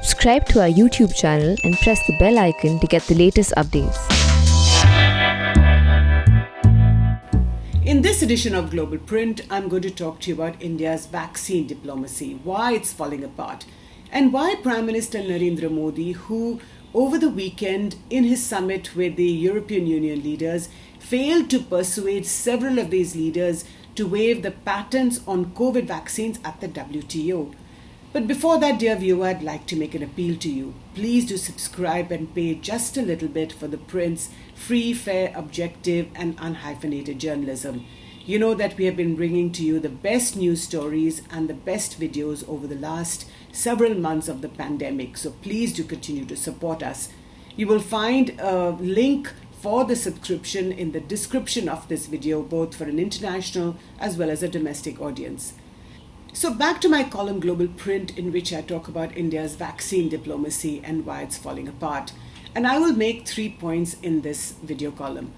Subscribe to our YouTube channel and press the bell icon to get the latest updates. In this edition of Global Print, I'm going to talk to you about India's vaccine diplomacy, why it's falling apart, and why Prime Minister Narendra Modi, who over the weekend in his summit with the European Union leaders, failed to persuade several of these leaders to waive the patents on COVID vaccines at the WTO. But before that, dear viewer, I'd like to make an appeal to you. Please do subscribe and pay just a little bit for the Print's free, fair, objective and unhyphenated journalism. You know that we have been bringing to you the best news stories and the best videos over the last several months of the pandemic. So please do continue to support us. You will find a link for the subscription in the description of this video, both for an international as well as a domestic audience. So back to my column Global Print, in which I talk about India's vaccine diplomacy and why it's falling apart. And I will make 3 points in this video column.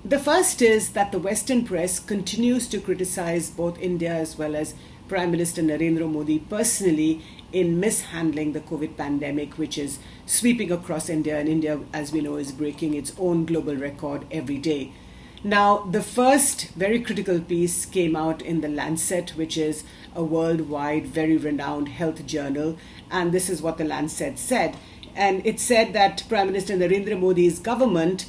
The first is that the Western press continues to criticize both India as well as Prime Minister Narendra Modi personally in mishandling the COVID pandemic, which is sweeping across India, and India, as we know, is breaking its own global record every day. Now, the first very critical piece came out in The Lancet, which is a worldwide, very renowned health journal. And this is what The Lancet said. And it said that Prime Minister Narendra Modi's government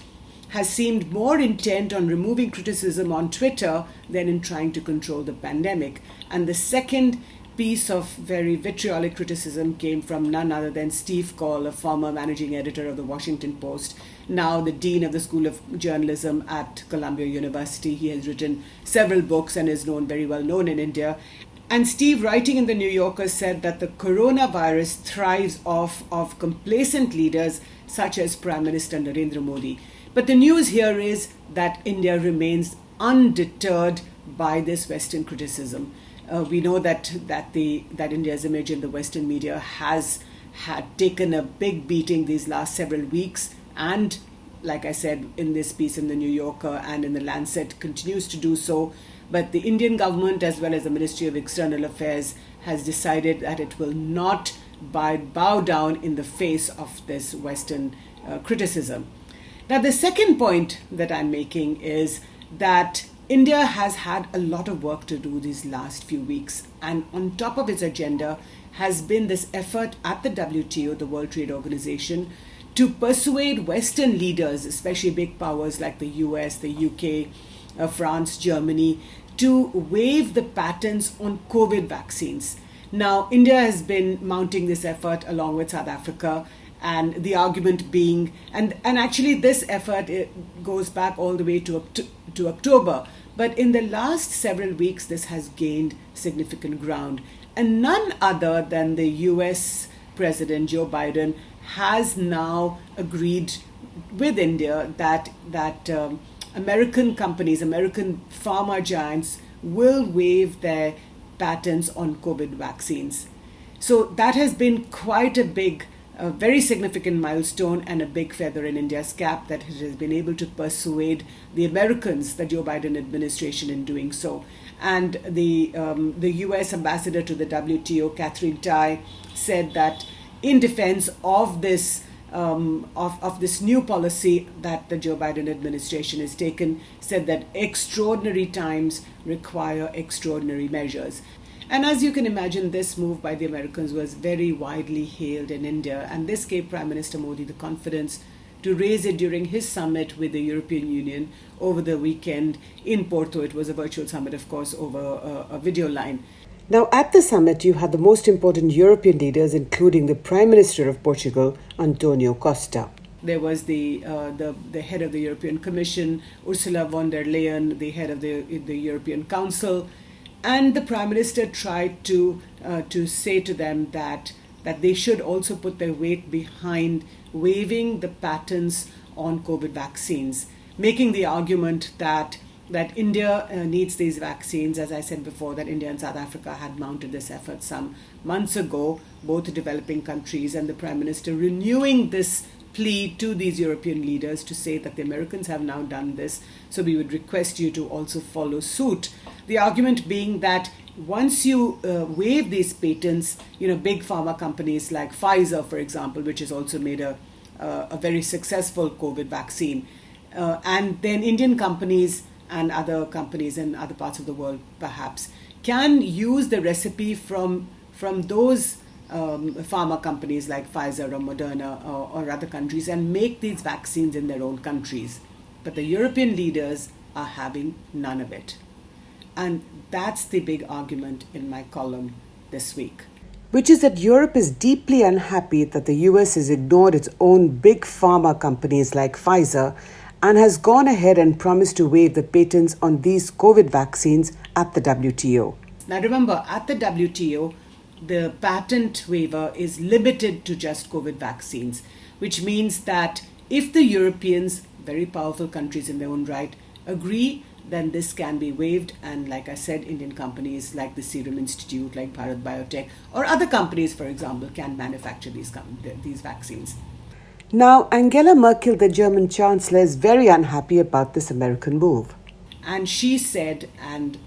has seemed more intent on removing criticism on Twitter than in trying to control the pandemic. And the second piece of very vitriolic criticism came from none other than Steve Call, a former managing editor of the Washington Post, now the dean of the School of Journalism at Columbia University. He has written several books and is very well known in India. And Steve, writing in the New Yorker, said that the coronavirus thrives off of complacent leaders such as Prime Minister Narendra Modi. But the news here is that India remains undeterred by this Western criticism. We know that India's image in the Western media has had taken a big beating these last several weeks, and like I said in this piece in the New Yorker and in the Lancet, continues to do so. But the Indian government, as well as the Ministry of External Affairs, has decided that it will not bow down in the face of this Western criticism. Now, the second point that I'm making is that India has had a lot of work to do these last few weeks, and on top of its agenda has been this effort at the WTO, the World Trade Organization, to persuade Western leaders, especially big powers like the US, the UK, France, Germany, to waive the patents on COVID vaccines. Now, India has been mounting this effort along with South Africa, and the argument being, and actually this effort, it goes back all the way to October. But in the last several weeks, this has gained significant ground. And none other than the US President Joe Biden has now agreed with India that American companies, American pharma giants, will waive their patents on COVID vaccines. So that has been quite a very significant milestone and a big feather in India's cap, that it has been able to persuade the Americans, the Joe Biden administration, in doing so. And the US ambassador to the WTO, Catherine Tai, said that in defense of this of this new policy that the Joe Biden administration has taken, said that extraordinary times require extraordinary measures. And as you can imagine, this move by the Americans was very widely hailed in India, and this gave Prime Minister Modi the confidence to raise it during his summit with the European Union over the weekend in Porto. It was a virtual summit, of course, over a video line. Now, at the summit, you had the most important European leaders, including the Prime Minister of Portugal, Antonio Costa. There was the head of the European Commission, Ursula von der Leyen, the head of the European Council. And the Prime Minister tried to say to them that they should also put their weight behind waiving the patents on COVID vaccines, making the argument that India needs these vaccines. As I said before, that India and South Africa had mounted this effort some months ago, both developing countries, and the Prime Minister renewing this plea to these European leaders to say that the Americans have now done this, so we would request you to also follow suit. The argument being that once you waive these patents, big pharma companies like Pfizer, for example, which has also made a very successful COVID vaccine, and then Indian companies and other companies in other parts of the world perhaps can use the recipe from those pharma companies like Pfizer or Moderna or other countries and make these vaccines in their own countries. But the European leaders are having none of it. And that's the big argument in my column this week. Which is that Europe is deeply unhappy that the US has ignored its own big pharma companies like Pfizer and has gone ahead and promised to waive the patents on these COVID vaccines at the WTO. Now remember, at the WTO, the patent waiver is limited to just COVID vaccines, which means that if the Europeans, very powerful countries in their own right, agree, then this can be waived. And like I said, Indian companies like the Serum Institute, like Bharat Biotech, or other companies, for example, can manufacture these vaccines. Now, Angela Merkel, the German Chancellor, is very unhappy about this American move. And she said, and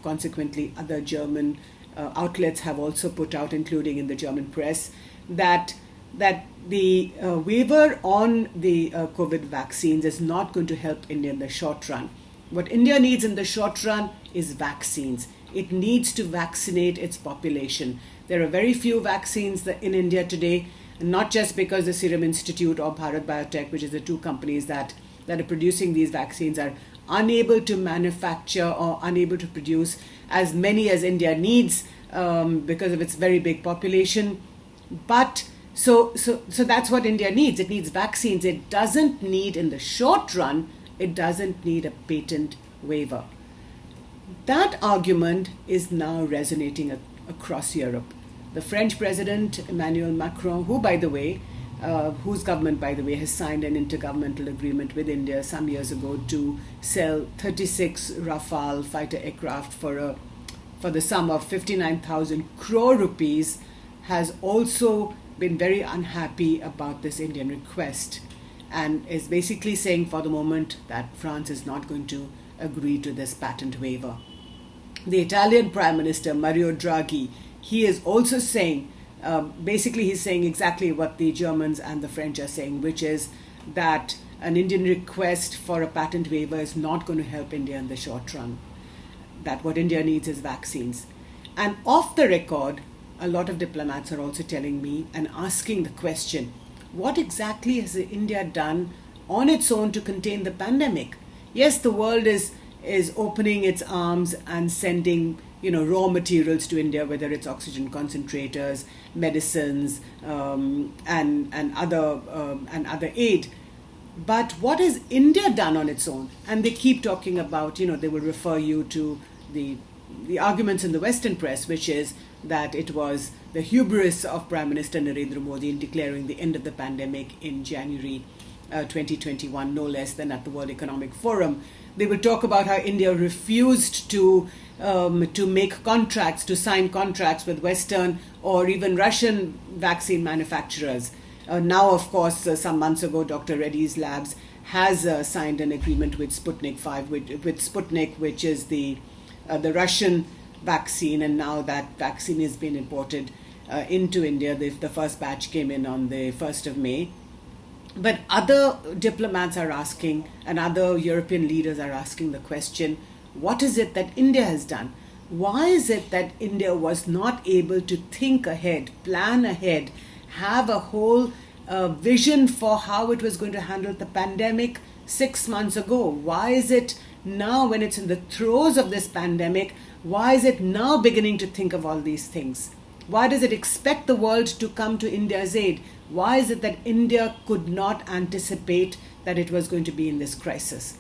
consequently other German outlets have also put out, including in the German press, that the waiver on the COVID vaccines is not going to help India in the short run. What India needs in the short run is vaccines. It needs to vaccinate its population. There are very few vaccines in India today, not just because the Serum Institute or Bharat Biotech, which is the two companies that are producing these vaccines, are unable to manufacture or unable to produce as many as India needs because of its very big population. But so that's what India needs. It needs vaccines. It doesn't need, in the short run, it doesn't need a patent waiver. That argument is now resonating across Europe. The French President, Emmanuel Macron, whose government, by the way, has signed an intergovernmental agreement with India some years ago to sell 36 Rafale fighter aircraft for the sum of 59,000 crore rupees, has also been very unhappy about this Indian request and is basically saying for the moment that France is not going to agree to this patent waiver. The Italian Prime Minister, Mario Draghi, he is also saying, he's saying exactly what the Germans and the French are saying, which is that an Indian request for a patent waiver is not going to help India in the short run. That what India needs is vaccines. And off the record, a lot of diplomats are also telling me and asking the question, what exactly has India done on its own to contain the pandemic? Yes, the world is opening its arms and sending raw materials to India, whether it's oxygen concentrators, medicines, and other aid. But what has India done on its own? And they keep talking about, they will refer you to the arguments in the Western press, which is that it was the hubris of Prime Minister Narendra Modi in declaring the end of the pandemic in January 2021, no less than at the World Economic Forum. They will talk about how India refused to make contracts, to sign contracts with Western or even Russian vaccine manufacturers. Now, of course, some months ago, Dr. Reddy's Labs has signed an agreement with Sputnik 5, with Sputnik, which is the Russian vaccine, and now that vaccine has been imported into India. The first batch came in on the 1st of May. But other diplomats are asking, and other European leaders are asking the question, what is it that India has done? Why is it that India was not able to think ahead, plan ahead, have a whole vision for how it was going to handle the pandemic 6 months ago? Why is it now, when it's in the throes of this pandemic, why is it now beginning to think of all these things? Why does it expect the world to come to India's aid? Why is it that India could not anticipate that it was going to be in this crisis?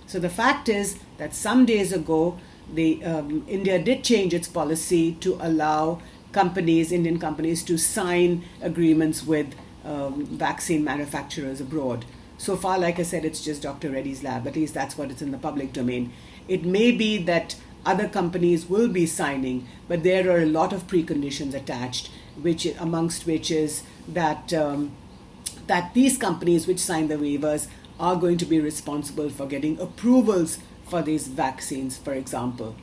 So the fact is that some days ago, India did change its policy to allow Indian companies, to sign agreements with vaccine manufacturers abroad. So far, like I said, it's just Dr. Reddy's lab. At least that's what it's in the public domain. It may be that other companies will be signing, but there are a lot of preconditions attached, amongst which is that these companies which sign the waivers are going to be responsible for getting approvals for these vaccines, for example.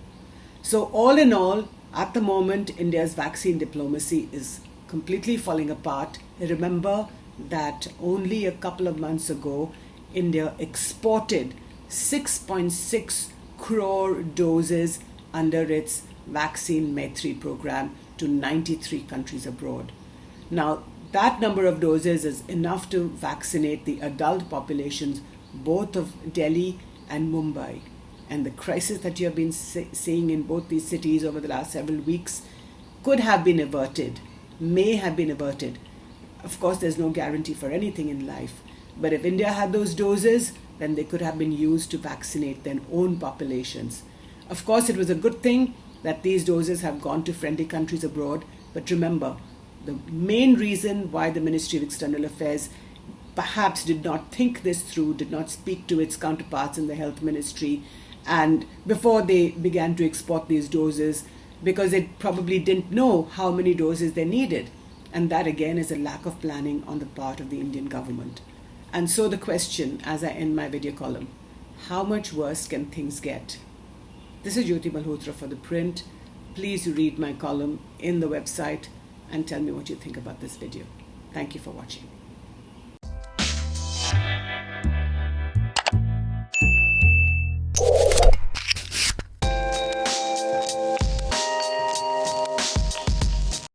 So all in all, At the moment, India's vaccine diplomacy is completely falling apart. Remember that only a couple of months ago, India exported 6.6 crore doses under its vaccine Maitri program to 93 countries abroad. Now, that number of doses is enough to vaccinate the adult populations both of Delhi and Mumbai. And the crisis that you have been seeing in both these cities over the last several weeks could have been averted, may have been averted. Of course, there's no guarantee for anything in life. But if India had those doses, then they could have been used to vaccinate their own populations. Of course, it was a good thing that these doses have gone to friendly countries abroad. But remember, the main reason why the Ministry of External Affairs perhaps did not think this through, did not speak to its counterparts in the health ministry, and before they began to export these doses, because it probably didn't know how many doses they needed. And that again is a lack of planning on the part of the Indian government. And so the question, as I end my video column, how much worse can things get? This is Jyoti Malhotra for ThePrint. Please read my column in the website and tell me what you think about this video. Thank you for watching.